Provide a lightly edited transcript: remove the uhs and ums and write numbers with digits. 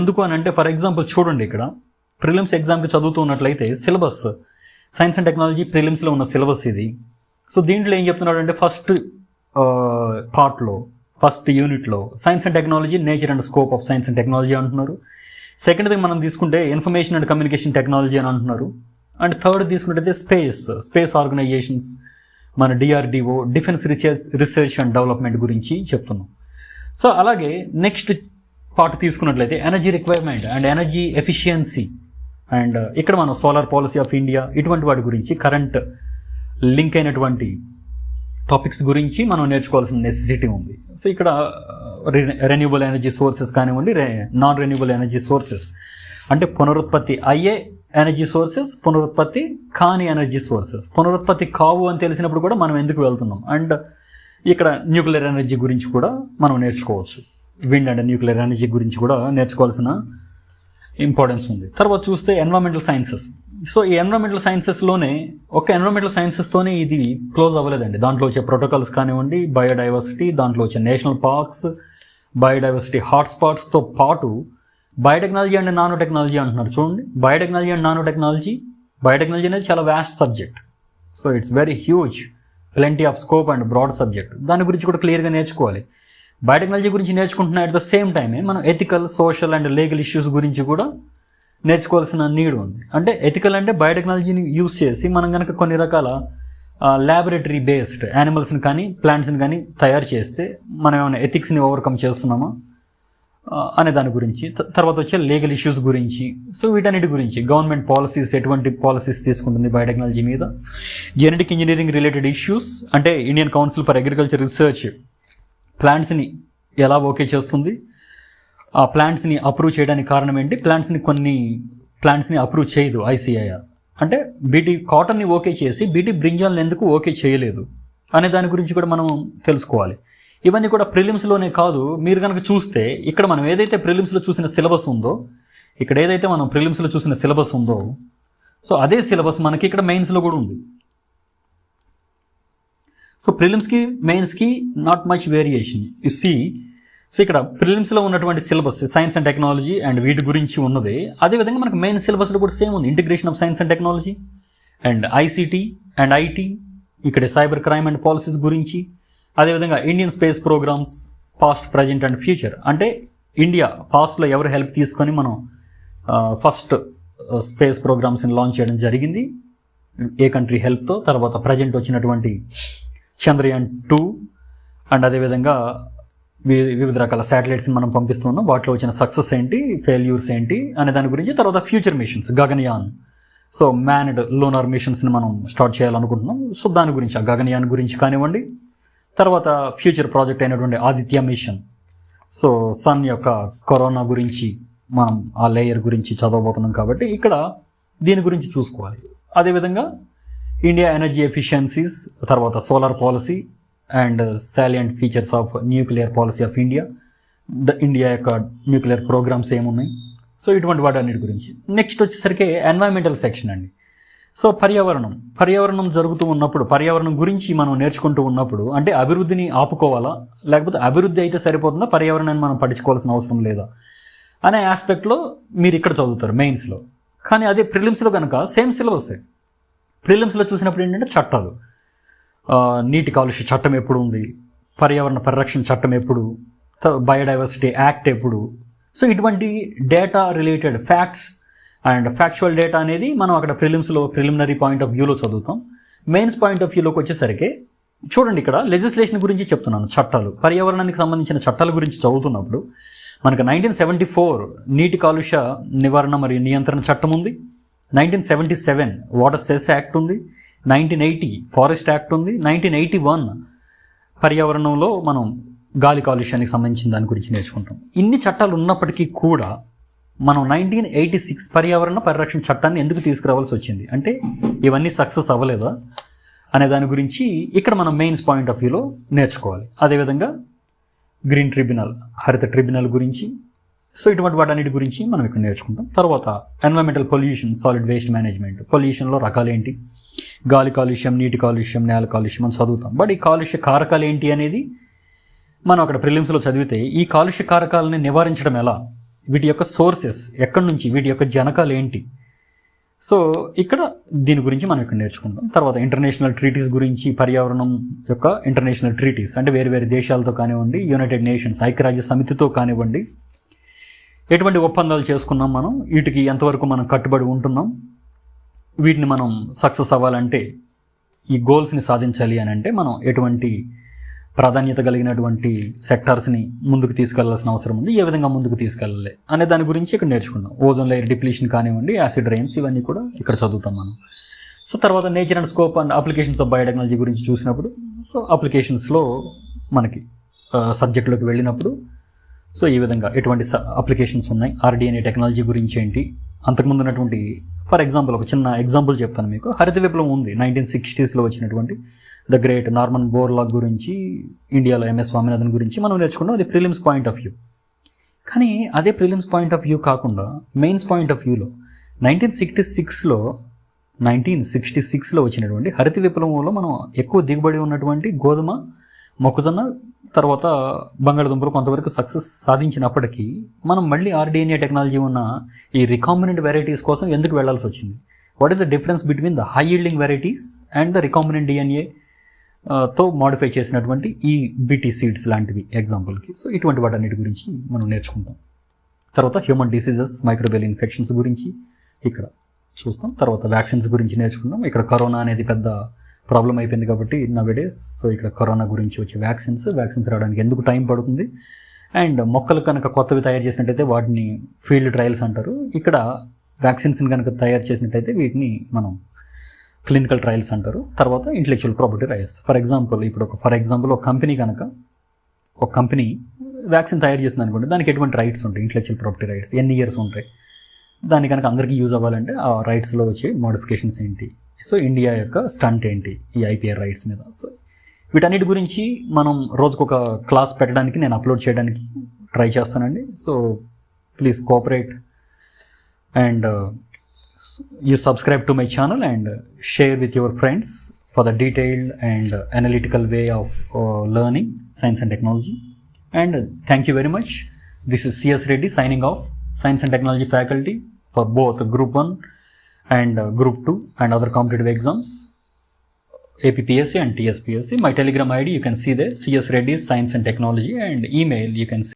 ఎందుకు అని అంటే, ఫర్ ఎగ్జాంపుల్ చూడండి, ఇక్కడ ప్రిలిమ్స్ ఎగ్జామ్కి చదువుతున్నట్లయితే సిలబస్ సైన్స్ అండ్ టెక్నాలజీ ప్రిలిమ్స్లో ఉన్న సిలబస్ ఇది. సో దీంట్లో ఏం చెప్తున్నాడు అంటే, ఫస్ట్ పార్ట్లో ఫస్ట్ యూనిట్లో science and technology, nature and scope of science and technology అంటున్నారు. సెకండ్ది మనం తీసుకుంటే ఇన్ఫర్మేషన్ అండ్ కమ్యూనికేషన్ టెక్నాలజీ అని అంటున్నారు. అండ్ థర్డ్ తీసుకుంటే స్పేస్ ఆర్గనైజేషన్స్, మన DRDO, defence research and development గురించి చెప్తున్నాం. సో అలాగే నెక్స్ట్ పార్ట్ తీసుకున్నట్లయితే energy requirement and energy efficiency, and ఇక్కడ మనం సోలార్ పాలసీ ఆఫ్ ఇండియా, ఇటువంటి వాటి గురించి కరెంట్ లింక్ అయినటువంటి టాపిక్స్ గురించి మనం నేర్చుకోవాల్సిన నెసెసిటీ ఉంది. సో ఇక్కడ రెన్యూబుల్ ఎనర్జీ సోర్సెస్ కానివ్వండి, నాన్ రెన్యూబుల్ ఎనర్జీ సోర్సెస్ అంటే పునరుత్పత్తి అయ్యే ఎనర్జీ సోర్సెస్, పునరుత్పత్తి కాని ఎనర్జీ సోర్సెస్. పునరుత్పత్తి కావు అని తెలిసినప్పుడు కూడా మనం ఎందుకు వెళ్తున్నాం. అండ్ ఇక్కడ న్యూక్లియర్ ఎనర్జీ గురించి కూడా మనం నేర్చుకోవచ్చు. విండ్ అండ్ న్యూక్లియర్ ఎనర్జీ గురించి కూడా నేర్చుకోవాల్సిన ఇంపార్టెన్స్ ఉంది. తర్వాత చూస్తే ఎన్విరాన్మెంటల్ సైన్సెస్. సో ఈ ఎన్విరాన్మెంటల్ సైన్సెస్లోనే ఒక ఎన్విరాన్మెంటల్ సైన్సెస్తోనే ఇది క్లోజ్ అవ్వలేదండి. దాంట్లో వచ్చే ప్రోటోకాల్స్ కానివ్వండి, బయోడైవర్సిటీ, దాంట్లో వచ్చే నేషనల్ పార్క్స్, బయోడైవర్సిటీ హాట్స్పాట్స్తో పాటు బయోటెక్నాలజీ అండ్ నానో టెక్నాలజీ అంటున్నారు. చూడండి, బయోటెక్నాలజీ అండ్ నానో టెక్నాలజీ అనేది చాలా vast subject. So it's very huge, plenty of scope and broad subject. దాని గురించి కూడా క్లియర్గా నేర్చుకోవాలి. బయోటెక్నాలజీ గురించి నేర్చుకుంటున్న అట్ ద సేమ్ టైమే మనం ethical, social and legal issues గురించి కూడా నేర్చుకోవాల్సిన నీడ్ ఉంది. అంటే ఎథికల్ అంటే బయోటెక్నాలజీని యూస్ చేసి మనం కనుక కొన్ని రకాల ల్యాబొరేటరీ బేస్డ్ యానిమల్స్ని కానీ ప్లాంట్స్ని కానీ తయారు చేస్తే మనం ఏమైనా ఎథిక్స్ని ఓవర్కమ్ చేస్తున్నామా అనే దాని గురించి. తర్వాత వచ్చే లీగల్ ఇష్యూస్ గురించి. సో వీటన్నిటి గురించి గవర్నమెంట్ పాలసీస్, ఎటువంటి పాలసీస్ తీసుకుంటుంది బయోటెక్నాలజీ మీద. జెనెటిక్ ఇంజనీరింగ్ రిలేటెడ్ ఇష్యూస్ అంటే Indian Council for Agriculture Research ప్లాంట్స్ని ఎలా ఓకే చేస్తుంది, ఆ ప్లాంట్స్ని అప్రూవ్ చేయడానికి కారణం ఏంటి, కొన్ని ప్లాంట్స్ని అప్రూవ్ చేయదు ఐసిఐఆర్. అంటే బీటీ కాటన్ని ఓకే చేసి బీటీ బ్రింజాల్ని ఎందుకు ఓకే చేయలేదు అనే దాని గురించి కూడా మనం తెలుసుకోవాలి. ఇవన్నీ కూడా ప్రిలిమ్స్లోనే కాదు. మీరు కనుక చూస్తే ఇక్కడ మనం ఏదైతే ప్రిలిమ్స్లో చూసిన సిలబస్ ఉందో, సో అదే సిలబస్ మనకి ఇక్కడ మెయిన్స్లో కూడా ఉంది. సో ప్రిలిమ్స్కి మెయిన్స్కి not much variation you see. So ఇక్కడ ప్రిలిమ్స్లో ఉన్నటువంటి syllabus science and technology and వీటి గురించి ఉన్నది. అదేవిధంగా మనకు మెయిన్ సిలబస్లో కూడా సేమ్ ఉంది. Integration of science and technology and ICT and IT, ఇక్కడ సైబర్ క్రైమ్ అండ్ పాలసీస్ గురించి. అదేవిధంగా Indian space programmes past, present and future. అంటే ఇండియా పాస్ట్లో ఎవరు హెల్ప్ తీసుకొని మనం ఫస్ట్ స్పేస్ ప్రోగ్రామ్స్ని లాంచ్ చేయడం జరిగింది, ఏ కంట్రీ హెల్ప్తో. తర్వాత ప్రజెంట్ వచ్చినటువంటి చంద్రయాన్ 2 అండ్ అదేవిధంగా వివిధ రకాల శాటిలైట్స్ని మనం పంపిస్తున్నాం, వాటిలో వచ్చిన సక్సెస్ ఏంటి, ఫెయిల్యూర్స్ ఏంటి అనే దాని గురించి. తర్వాత future missions, Gaganyaan, so manned lunar మిషన్స్ని మనం స్టార్ట్ చేయాలనుకుంటున్నాం. సో దాని గురించి, ఆ గగనయాన్ గురించి కానివ్వండి. తర్వాత ఫ్యూచర్ ప్రాజెక్ట్ అయినటువంటి ఆదిత్య మిషన్, సో సన్ యొక్క కరోనా గురించి మనం ఆ లేయర్ గురించి చదవబోతున్నాం కాబట్టి ఇక్కడ దీని గురించి చూసుకోవాలి. అదేవిధంగా ఇండియా ఎనర్జీ ఎఫిషియన్సీస్, తర్వాత solar policy and salient features of nuclear policy of India, India యొక్క న్యూక్లియర్ ప్రోగ్రామ్స్ ఏమున్నాయి, సో ఇటువంటి వాటి అన్నిటి గురించి. నెక్స్ట్ వచ్చేసరికి ఎన్వైరన్మెంటల్ సెక్షన్ అండి. సో పర్యావరణం జరుగుతూ ఉన్నప్పుడు, పర్యావరణం గురించి మనం నేర్చుకుంటూ ఉన్నప్పుడు, అంటే అభివృద్ధిని ఆపుకోవాలా, లేకపోతే అభివృద్ధి అయితే సరిపోతుందా, పర్యావరణాన్ని మనం పట్టించుకోవాల్సిన అవసరం లేదా అనే ఆస్పెక్ట్లో మీరు ఇక్కడ చదువుతారు మెయిన్స్లో. కానీ అదే ప్రిలిమ్స్లో కనుక సేమ్ సిలబస్. ప్రిలిమ్స్లో చూసినప్పుడు ఏంటంటే చట్టాలు, నీటి కాలుష్య చట్టం ఎప్పుడు ఉంది, పర్యావరణ పరిరక్షణ చట్టం ఎప్పుడు, బయోడైవర్సిటీ యాక్ట్ ఎప్పుడు. సో ఇటువంటి data related facts and factual data అనేది మనం అక్కడ ప్రిలిమ్స్లో ప్రిలిమినరీ పాయింట్ ఆఫ్ వ్యూలో చదువుతాం. మెయిన్స్ పాయింట్ ఆఫ్ వ్యూలోకి వచ్చేసరికి చూడండి, ఇక్కడ లెజిస్లేషన్ గురించి చెప్తున్నాను. చట్టాలు, పర్యావరణానికి సంబంధించిన చట్టాల గురించి చదువుతున్నప్పుడు మనకు 1974 నీటి కాలుష్య నివారణ మరియు నియంత్రణ చట్టం ఉంది, 1977 వాటర్ సెస్ యాక్ట్ ఉంది, 1980 ఫారెస్ట్ యాక్ట్ ఉంది, 1981 పర్యావరణంలో మనం గాలి కాలుష్యానికి సంబంధించిన దాని గురించి నేర్చుకుంటాం. ఇన్ని చట్టాలు ఉన్నప్పటికీ కూడా మనం 1986 పర్యావరణ పరిరక్షణ చట్టాన్ని ఎందుకు తీసుకురావాల్సి వచ్చింది అంటే ఇవన్నీ సక్సెస్ అవ్వలేదా అనే దాని గురించి ఇక్కడ మనం మెయిన్స్ పాయింట్ ఆఫ్ వ్యూలో నేర్చుకోవాలి. అదేవిధంగా గ్రీన్ ట్రిబ్యునల్, హరిత ట్రిబ్యునల్ గురించి. సో ఇటువంటి వాటన్నిటి గురించి మనం ఇక్కడ నేర్చుకుంటాం. తర్వాత environmental pollution, solid waste management. పొల్యూషన్లో రకాలేంటి, గాలి కాలుష్యం, నీటి కాలుష్యం, నేల కాలుష్యం అని చదువుతాం. బట్ ఈ కాలుష్య కారకాలు ఏంటి అనేది మనం అక్కడ ప్రిలిమ్స్లో చదివితే ఈ కాలుష్య కారకాలని నివారించడం ఎలా, వీటి యొక్క సోర్సెస్ ఎక్కడి నుంచి, వీటి యొక్క జనకాలు ఏంటి. సో ఇక్కడ దీని గురించి మనం ఇక్కడ నేర్చుకుంటాం. తర్వాత ఇంటర్నేషనల్ ట్రీటీస్ గురించి, పర్యావరణం యొక్క ఇంటర్నేషనల్ ట్రీటీస్ అంటే వేరు వేరు దేశాలతో కానివ్వండి, యునైటెడ్ నేషన్స్ ఐక్యరాజ్య సమితితో కానివ్వండి, ఎటువంటి ఒప్పందాలు చేసుకున్నాం మనం, వీటికి ఎంతవరకు మనం కట్టుబడి ఉంటున్నాం, వీటిని మనం సక్సెస్ అవ్వాలంటే, ఈ గోల్స్ని సాధించాలి అని అంటే మనం ఎటువంటి ప్రాధాన్యత కలిగినటువంటి సెక్టార్స్ని ముందుకు తీసుకెళ్లాల్సిన అవసరం ఉంది, ఏ విధంగా ముందుకు తీసుకెళ్ళాలి అనే దాని గురించి ఇక్కడ నేర్చుకున్నాం. ఓజోన్ లేయర్ డిప్లీషన్ కానివ్వండి, యాసిడ్ రైన్స్, ఇవన్నీ కూడా ఇక్కడ చదువుతాం మనం. సో తర్వాత nature and scope and applications of biotechnology గురించి చూసినప్పుడు, సో అప్లికేషన్స్లో మనకి సబ్జెక్టులోకి వెళ్ళినప్పుడు సో ఈ విధంగా ఎటువంటి అప్లికేషన్స్ ఉన్నాయి, ఆర్డిఎన్ఏ టెక్నాలజీ గురించి ఏంటి, అంతకుముందు ఉన్నటువంటి ఫర్ ఎగ్జాంపుల్ ఒక చిన్న ఎగ్జాంపుల్ చెప్తాను మీకు. హరిత విప్లవం ఉంది 1960s వచ్చినటువంటి ద గ్రేట్ నార్మన్ బోర్లాగ్ గురించి, ఇండియాలో ఎంఎస్ స్వామినాథన్ గురించి మనం నేర్చుకున్నాం. అది ప్రిలిమ్స్ పాయింట్ ఆఫ్ వ్యూ. కానీ అదే ప్రిలిమ్స్ పాయింట్ ఆఫ్ వ్యూ కాకుండా మెయిన్స్ పాయింట్ ఆఫ్ వ్యూలో 1966లో వచ్చినటువంటి హరిత విప్లవంలో మనం ఎక్కువ దిగుబడి ఉన్నటువంటి గోధుమ, మొక్కజొన్న, తర్వాత బంగాళదుంపలు కొంతవరకు సక్సెస్ సాధించినప్పటికీ మనం మళ్ళీ ఆర్డిఎన్ఏ టెక్నాలజీ ఉన్న ఈ రికాంబినెంట్ వెరైటీస్ కోసం ఎందుకు వెళ్లాల్సి వచ్చింది? What is the difference between the high yielding varieties and the recombinant DNA తో మాడిఫై చేసినటువంటి ఈ బీటీ సీడ్స్ లాంటివి ఎగ్జాంపుల్కి. సో ఇటువంటి వాటన్నిటి గురించి మనం నేర్చుకుంటాం. తర్వాత హ్యూమన్ డిసీజెస్, మైక్రోబియల్ ఇన్ఫెక్షన్స్ గురించి ఇక్కడ చూస్తాం. తర్వాత వ్యాక్సిన్స్ గురించి నేర్చుకున్నాం. ఇక్కడ కరోనా అనేది పెద్ద ప్రాబ్లం అయిపోయింది కాబట్టి నవేడేస్. సో ఇక్కడ కరోనా గురించి వచ్చే వ్యాక్సిన్స్ రావడానికి ఎందుకు టైం పడుతుంది, అండ్ మొక్కలు కనుక కొత్తవి తయారు చేసినట్టయితే వాటిని ఫీల్డ్ ట్రయల్స్ అంటారు. ఇక్కడ వ్యాక్సిన్స్ని కనుక తయారు చేసినట్టయితే వీటిని మనం క్లినికల్ ట్రయల్స్ అంటారు. తర్వాత intellectual property rights. For example ఒక కంపెనీ వ్యాక్సిన్ తయారు చేస్తుంది అనుకోండి, దానికి ఎటువంటి రైట్స్ ఉంటాయి, ఇంటెలెక్చువల్ ప్రాపర్టీ రైట్స్ ఎన్ని ఇయర్స్ ఉంటాయి, దాన్ని కనుక అందరికీ యూజ్ అవ్వాలంటే ఆ రైట్స్లో వచ్చే మోడిఫికేషన్స్ ఏంటి, సో ఇండియా యొక్క స్టంట్ ఏంటి ఈ ఐపీఆర్ రైట్స్ మీద. సో వీటన్నిటి గురించి మనం రోజుకొక క్లాస్ పెట్టడానికి, నేను అప్లోడ్ చేయడానికి ట్రై చేస్తానండి. So please cooperate and you subscribe to my channel and share with your friends for the detailed and analytical way of learning science and technology. And thank you very much. This is CS Reddy signing off, Science and Technology faculty for both Group 1 and Group 2 and other competitive exams, APPSC and TSPSC. My Telegram ID you can see there, CS Reddy Science and Technology, and email you can see